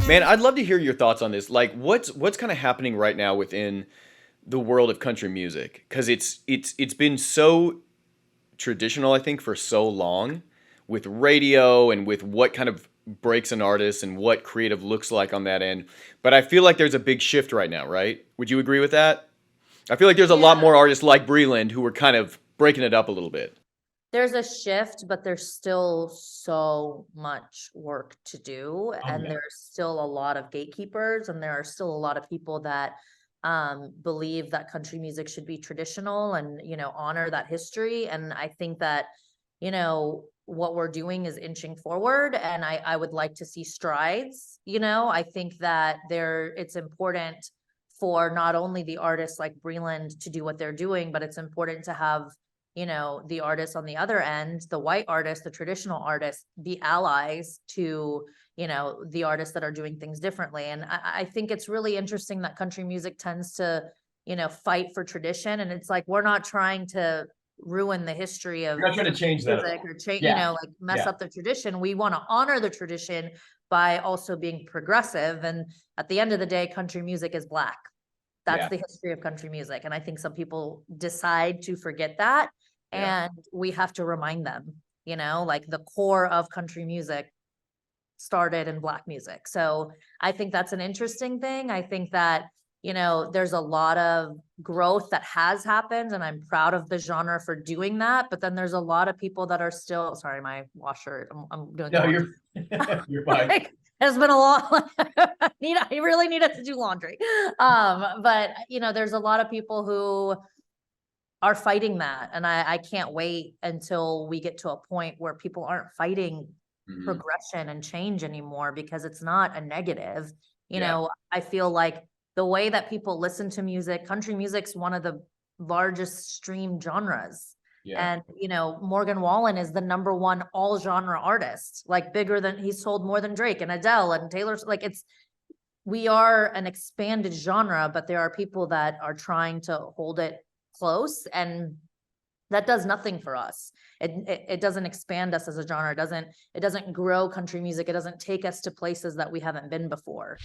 Man, I'd love to hear your thoughts on this. Like, what's kind of happening right now within the world of country music? Because it's been so traditional, I think, for so long with radio and with what kind of breaks an artist and what creative looks like on that end. But I feel like there's a big shift right now, right? Would you agree with that? I feel like there's a lot Yeah, more artists like Breland who are kind of breaking it up a little bit. there's a shift, but there's still so much work to do. Oh And yeah. there's still a lot of gatekeepers, and there are still a lot of people that believe that country music should be traditional and, honor that history. And I think that, what we're doing is inching forward, and I would like to see strides. I think that it's important for not only the artists like Breland to do what they're doing, but it's important to have the artists on the other end, the white artists, the traditional artists, be allies to, the artists that are doing things differently. And I think it's really interesting that country music tends to, fight for tradition. And it's like, we're not trying to ruin the history of You're not trying to change that. music or change, Yeah. like mess Yeah. up the tradition. We want to honor the tradition by also being progressive. And at the end of the day, country music is Black. That's Yeah. the history of country music. And I think some people decide to forget that. Yeah. And we have to remind them, like the core of country music started in Black music. So I think that's an interesting thing. I think that, there's a lot of growth that has happened, and I'm proud of the genre for doing that. But then there's a lot of people that are still, sorry, my washer, I'm doing No, laundry. you're fine. Like, it's been a long, I really needed to do laundry. But there's a lot of people who are fighting that. And I can't wait until we get to a point where people aren't fighting Mhm. progression and change anymore, because it's not a negative. Yeah. I feel like the way that people listen to music, country music's one of the largest streamed genres. Yeah. And, Morgan Wallen is the #1 all genre artist, like he's sold more than Drake and Adele and Taylor. Like we are an expanded genre, but there are people that are trying to hold it close, and that does nothing for us. It doesn't expand us as a genre. It doesn't grow country music. It doesn't take us to places that we haven't been before.